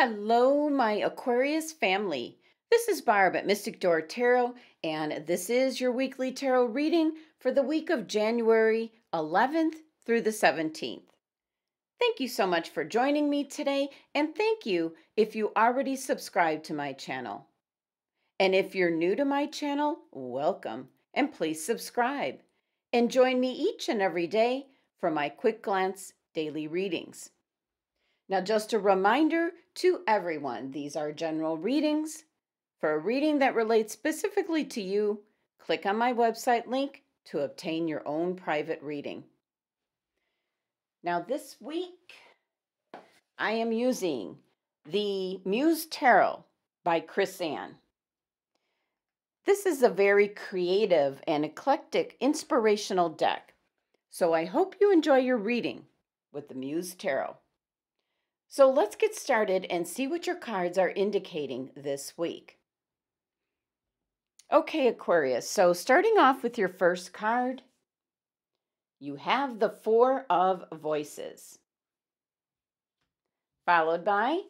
Hello, my Aquarius family. This is Barb at Mystic Door Tarot, and this is your weekly tarot reading for the week of January 11th through the 17th. Thank you so much for joining me today, and thank you if you already subscribed to my channel. And if you're new to my channel, welcome, and please subscribe. And join me each and every day for my quick glance daily readings. Now, just a reminder to everyone, these are general readings. For a reading that relates specifically to you, click on my website link to obtain your own private reading. Now, this week, I am using the Muse Tarot by Chris-Anne. This is a very creative and eclectic inspirational deck, so I hope you enjoy your reading with the Muse Tarot. So let's get started and see what your cards are indicating this week. Okay, Aquarius, so starting off with your first card, you have the Four of Voices, followed by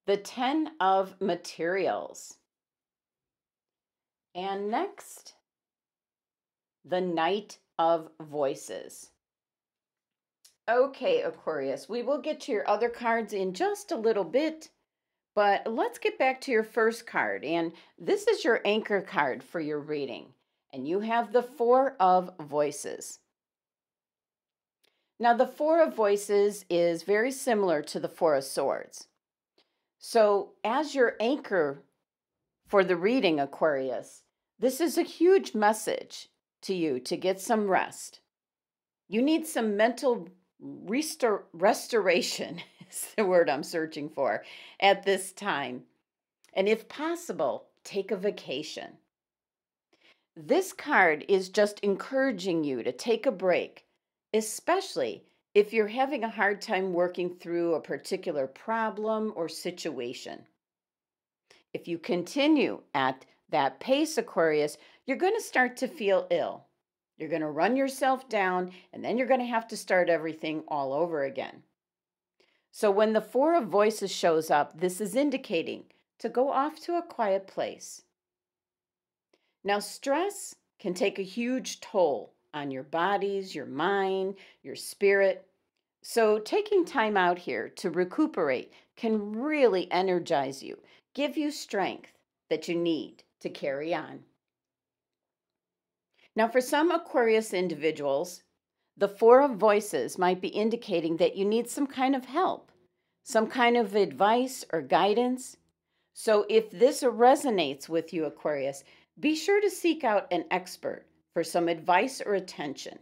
the Ten of Materials, and next, the Knight of Voices. Okay, Aquarius, we will get to your other cards in just a little bit, but let's get back to your first card, and this is your anchor card for your reading, and you have the Four of Voices. Now, the Four of Voices is very similar to the Four of Swords. So, as your anchor for the reading, Aquarius, this is a huge message to you to get some rest. You need some mental restoration is the word I'm searching for at this time. And if possible, take a vacation. This card is just encouraging you to take a break, especially if you're having a hard time working through a particular problem or situation. If you continue at that pace, Aquarius, you're going to start to feel ill. You're going to run yourself down, and then you're going to have to start everything all over again. So when the Four of Voices shows up, this is indicating to go off to a quiet place. Now, stress can take a huge toll on your bodies, your mind, your spirit. So taking time out here to recuperate can really energize you, give you strength that you need to carry on. Now, for some Aquarius individuals, the Four of Voices might be indicating that you need some kind of help, some kind of advice or guidance. So if this resonates with you, Aquarius, be sure to seek out an expert for some advice or attention.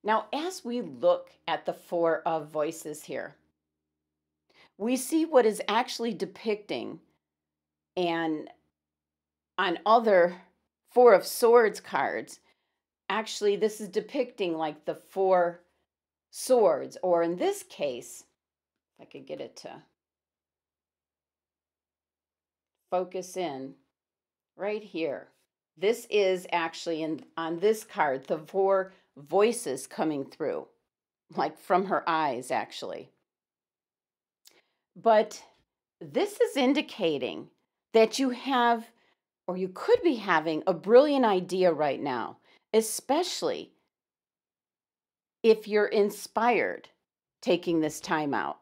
Now, as we look at the Four of Voices here, we see what is actually depicting, and on other Four of Swords cards, actually this is depicting like the Four Swords, or in this case, if I could get it to focus in right here. This is actually on this card, the Four Voices coming through, like from her eyes actually. But this is indicating that you have, or you could be having, a brilliant idea right now, especially if you're inspired taking this time out.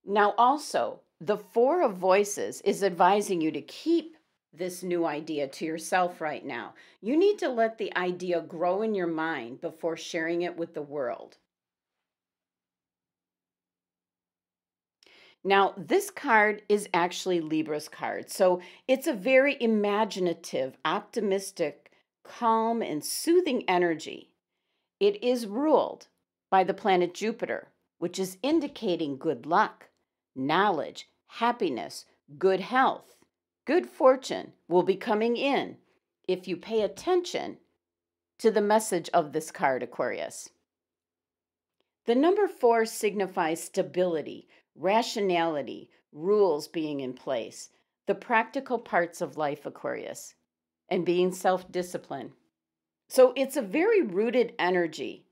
Now, also, the Four of Voices is advising you to keep this new idea to yourself right now. You need to let the idea grow in your mind before sharing it with the world. Now, this card is actually Libra's card, so it's a very imaginative, optimistic, calm, and soothing energy. It is ruled by the planet Jupiter, which is indicating good luck, knowledge, happiness, good health, good fortune will be coming in if you pay attention to the message of this card, Aquarius. The number 4 signifies stability, rationality, rules being in place, the practical parts of life, Aquarius, and being self-disciplined. So it's a very rooted energy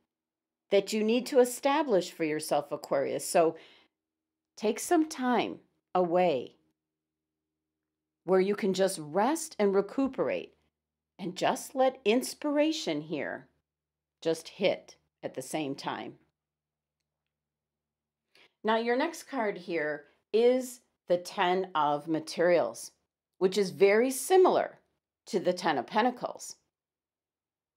that you need to establish for yourself, Aquarius. So take some time away where you can just rest and recuperate and just let inspiration here just hit at the same time. Now, your next card here is the 10 of Materials, which is very similar to the 10 of Pentacles,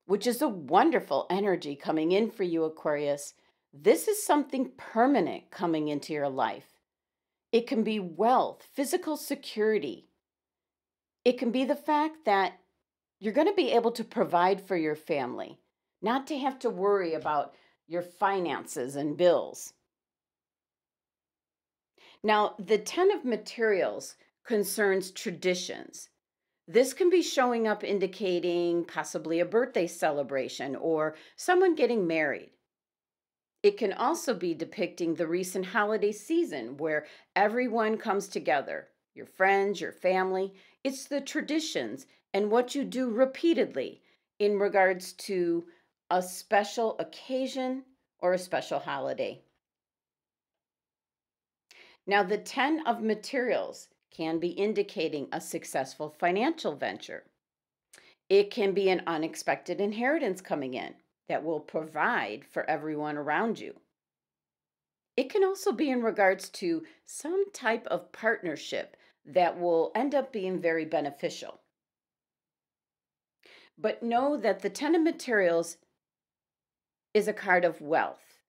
which is a wonderful energy coming in for you, Aquarius. This is something permanent coming into your life. It can be wealth, physical security. It can be the fact that you're going to be able to provide for your family, not to have to worry about your finances and bills. Now, the 10 of Materials concerns traditions. This can be showing up indicating possibly a birthday celebration or someone getting married. It can also be depicting the recent holiday season where everyone comes together, your friends, your family. It's the traditions and what you do repeatedly in regards to a special occasion or a special holiday. Now, the 10 of Materials can be indicating a successful financial venture. It can be an unexpected inheritance coming in that will provide for everyone around you. It can also be in regards to some type of partnership that will end up being very beneficial. But know that the 10 of Materials is a card of wealth.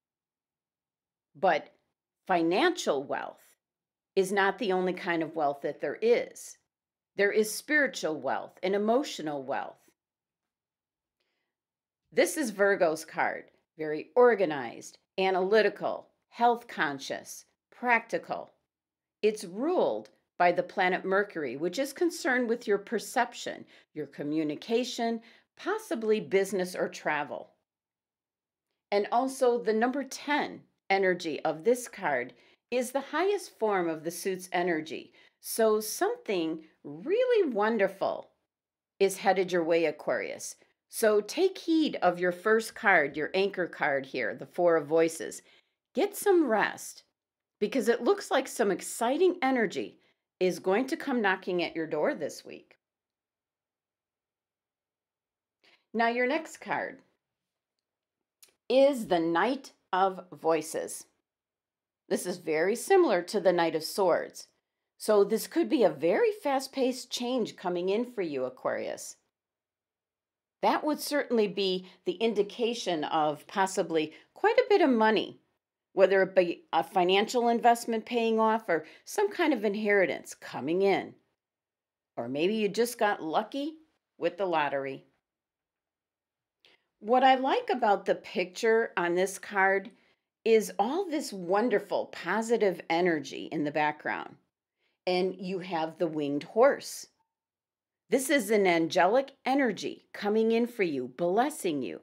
But financial wealth is not the only kind of wealth that there is. There is spiritual wealth and emotional wealth. This is Virgo's card, very organized, analytical, health conscious, practical. It's ruled by the planet Mercury, which is concerned with your perception, your communication, possibly business or travel. And also the number 10 energy of this card is the highest form of the suit's energy. So something really wonderful is headed your way, Aquarius. So take heed of your first card, your anchor card here, the Four of Voices. Get some rest because it looks like some exciting energy is going to come knocking at your door this week. Now, your next card is the Knight of Voices. This is very similar to the Knight of Swords. So this could be a very fast-paced change coming in for you, Aquarius. That would certainly be the indication of possibly quite a bit of money, whether it be a financial investment paying off or some kind of inheritance coming in. Or maybe you just got lucky with the lottery. What I like about the picture on this card is all this wonderful positive energy in the background. And you have the winged horse. This is an angelic energy coming in for you, blessing you.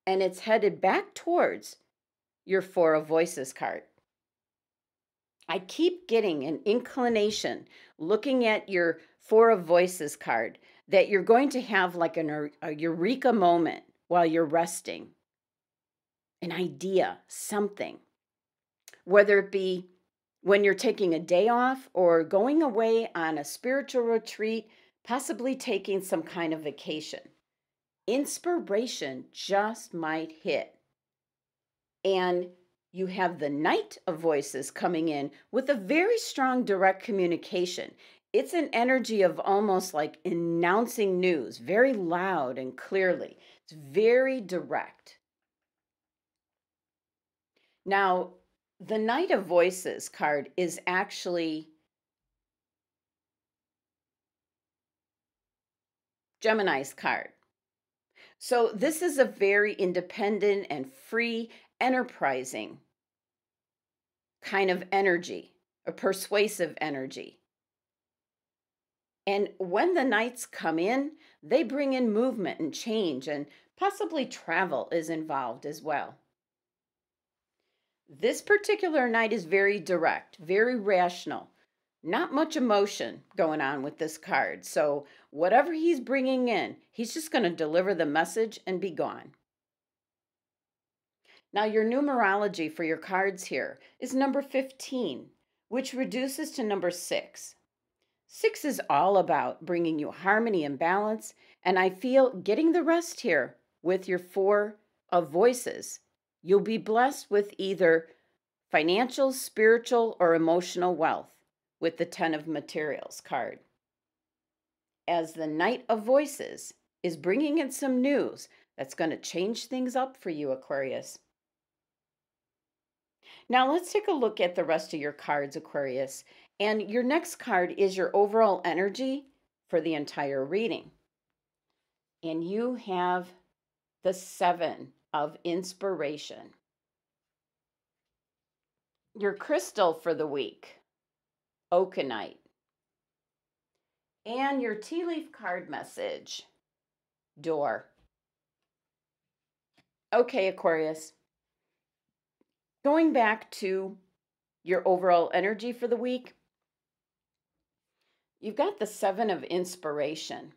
And it's headed back towards your Four of Voices card. I keep getting an inclination looking at your Four of Voices card that you're going to have like a eureka moment while you're resting. An idea, something. Whether it be when you're taking a day off or going away on a spiritual retreat, possibly taking some kind of vacation. Inspiration just might hit. And you have the Knight of Voices coming in with a very strong direct communication. It's an energy of almost like announcing news, very loud and clearly. It's very direct. Now, the Knight of Voices card is actually Gemini's card. So this is a very independent and free, enterprising kind of energy, a persuasive energy. And when the Knights come in, they bring in movement and change, and possibly travel is involved as well. This particular Knight is very direct, very rational. Not much emotion going on with this card. So whatever he's bringing in, he's just going to deliver the message and be gone. Now, your numerology for your cards here is number 15, which reduces to number 6. 6 is all about bringing you harmony and balance, and I feel getting the rest here with your 4 of voices. You'll be blessed with either financial, spiritual, or emotional wealth with the 10 of materials card. As the Knight of Voices is bringing in some news that's going to change things up for you, Aquarius. Now let's take a look at the rest of your cards, Aquarius. And your next card is your overall energy for the entire reading. And you have the 7 of inspiration. Your crystal for the week, oakenite. And your tea leaf card message, door. Okay, Aquarius. Going back to your overall energy for the week, you've got the 7 of inspiration,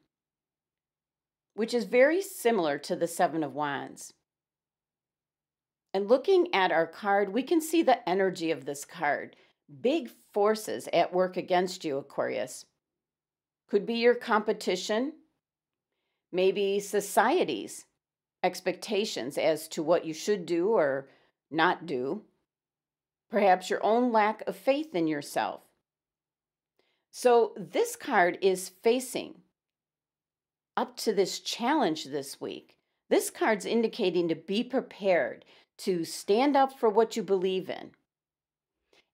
which is very similar to the 7 of wands. And looking at our card, we can see the energy of this card. Big forces at work against you, Aquarius. Could be your competition, maybe society's expectations as to what you should do or not do. Perhaps your own lack of faith in yourself. So this card is facing up to this challenge this week. This card's indicating to be prepared, to stand up for what you believe in.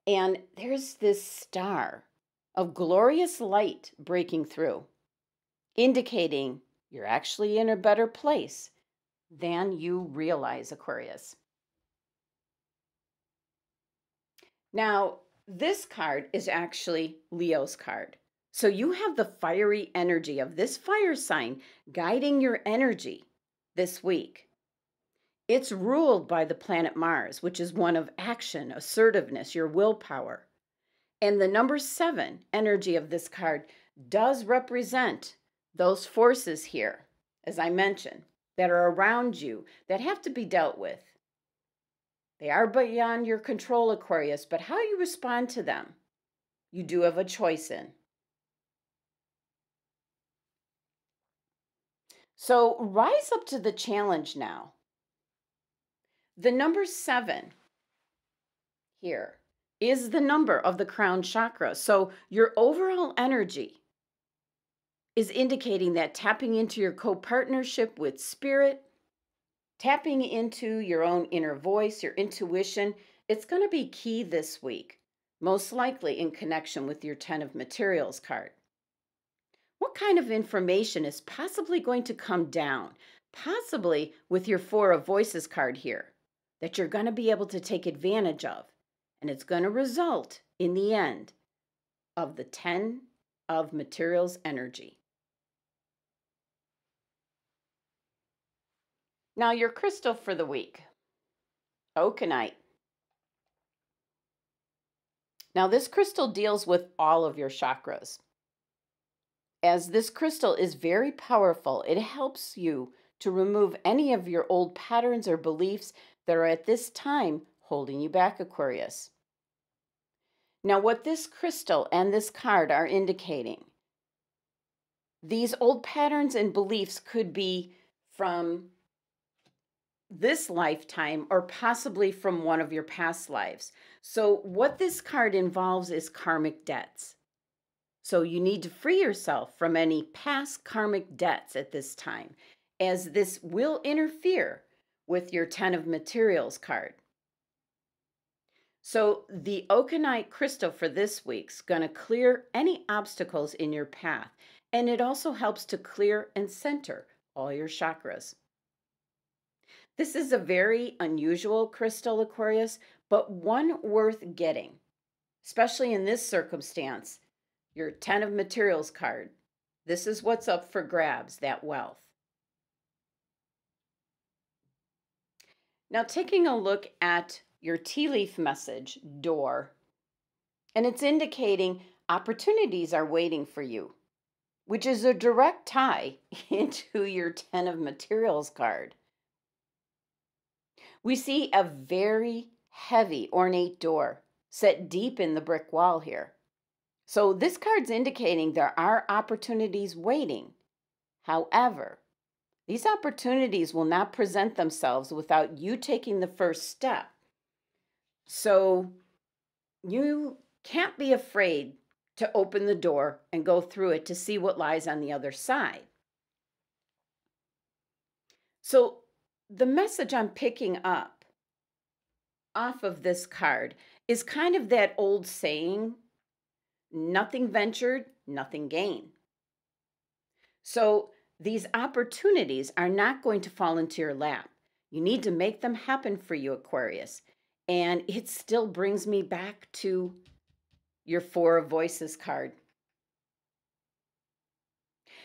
And there's this star of glorious light breaking through, indicating you're actually in a better place than you realize, Aquarius. Now, this card is actually Leo's card. So you have the fiery energy of this fire sign guiding your energy this week. It's ruled by the planet Mars, which is one of action, assertiveness, your willpower. And the number 7 energy of this card does represent those forces here, as I mentioned, that are around you that have to be dealt with. They are beyond your control, Aquarius, but how you respond to them, you do have a choice in. So rise up to the challenge now. The number 7 here is the number of the crown chakra. So your overall energy is indicating that tapping into your co-partnership with spirit, tapping into your own inner voice, your intuition, it's going to be key this week, most likely in connection with your 10 of materials card. What kind of information is possibly going to come down, possibly with your 4 of voices card here, that you're going to be able to take advantage of? And it's going to result in the end of the 10 of materials energy. Now your crystal for the week, oakenite. Now this crystal deals with all of your chakras. As this crystal is very powerful, it helps you to remove any of your old patterns or beliefs that are at this time holding you back, Aquarius. Now, what this crystal and this card are indicating, these old patterns and beliefs could be from this lifetime or possibly from one of your past lives. So what this card involves is karmic debts. So you need to free yourself from any past karmic debts at this time, as this will interfere with your 10 of materials card. So the oakenite crystal for this week's going to clear any obstacles in your path, and it also helps to clear and center all your chakras. This is a very unusual crystal, Aquarius, but one worth getting, especially in this circumstance, your 10 of materials card. This is what's up for grabs, that wealth. Now taking a look at your tea leaf message, door, and it's indicating opportunities are waiting for you, which is a direct tie into your 10 of materials card. We see a very heavy, ornate door set deep in the brick wall here. So this card's indicating there are opportunities waiting. However, these opportunities will not present themselves without you taking the first step. So you can't be afraid to open the door and go through it to see what lies on the other side. So the message I'm picking up off of this card is kind of that old saying, nothing ventured, nothing gained. So these opportunities are not going to fall into your lap. You need to make them happen for you, Aquarius. And it still brings me back to your Four of Voices card.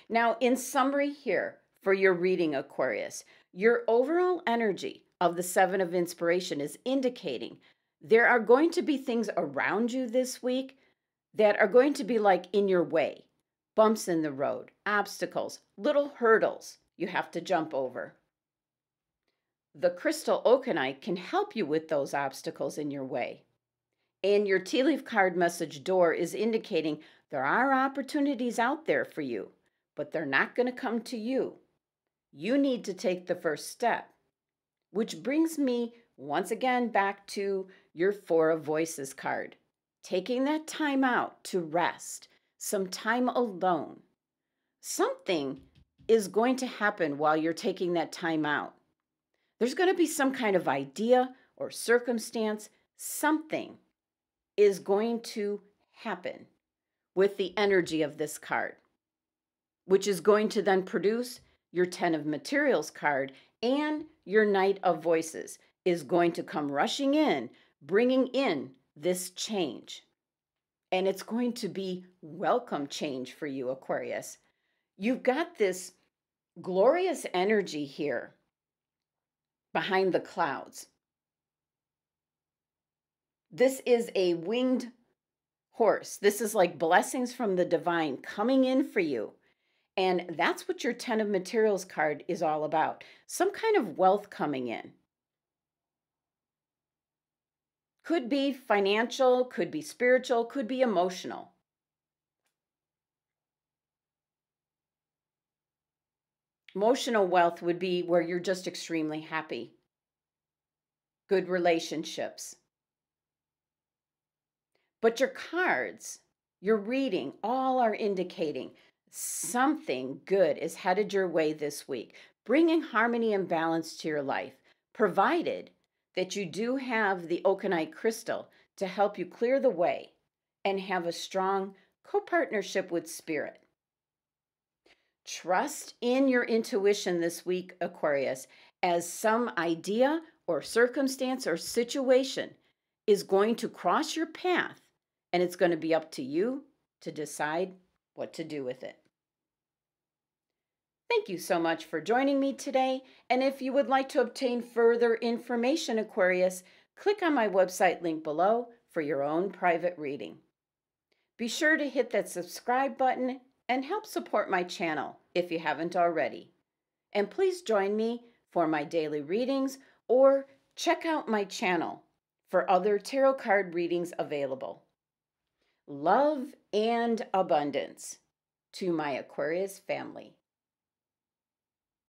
Now, in summary here for your reading, Aquarius, your overall energy of the Seven of Inspiration is indicating there are going to be things around you this week that are going to be like in your way. Bumps in the road, obstacles, little hurdles you have to jump over. The crystal oakenite can help you with those obstacles in your way. And your tea leaf card message door is indicating there are opportunities out there for you, but they're not going to come to you. You need to take the first step, which brings me once again back to your Four of Voices card. Taking that time out to rest, some time alone. Something is going to happen while you're taking that time out. There's going to be some kind of idea or circumstance, something is going to happen with the energy of this card, which is going to then produce your Ten of Materials card, and your Knight of Voices is going to come rushing in, bringing in this change. And it's going to be welcome change for you, Aquarius. You've got this glorious energy here behind the clouds. This is a winged horse. This is like blessings from the divine coming in for you. And that's what your Ten of Materials card is all about. Some kind of wealth coming in. Could be financial, could be spiritual, could be emotional. Emotional wealth would be where you're just extremely happy. Good relationships. But your cards, your reading, all are indicating something good is headed your way this week, bringing harmony and balance to your life, provided that you do have the oakenite crystal to help you clear the way and have a strong co-partnership with spirit. Trust in your intuition this week, Aquarius, as some idea or circumstance or situation is going to cross your path, and it's going to be up to you to decide what to do with it. Thank you so much for joining me today, and if you would like to obtain further information, Aquarius, click on my website link below for your own private reading. Be sure to hit that subscribe button and help support my channel if you haven't already. And please join me for my daily readings or check out my channel for other tarot card readings available. Love and abundance to my Aquarius family.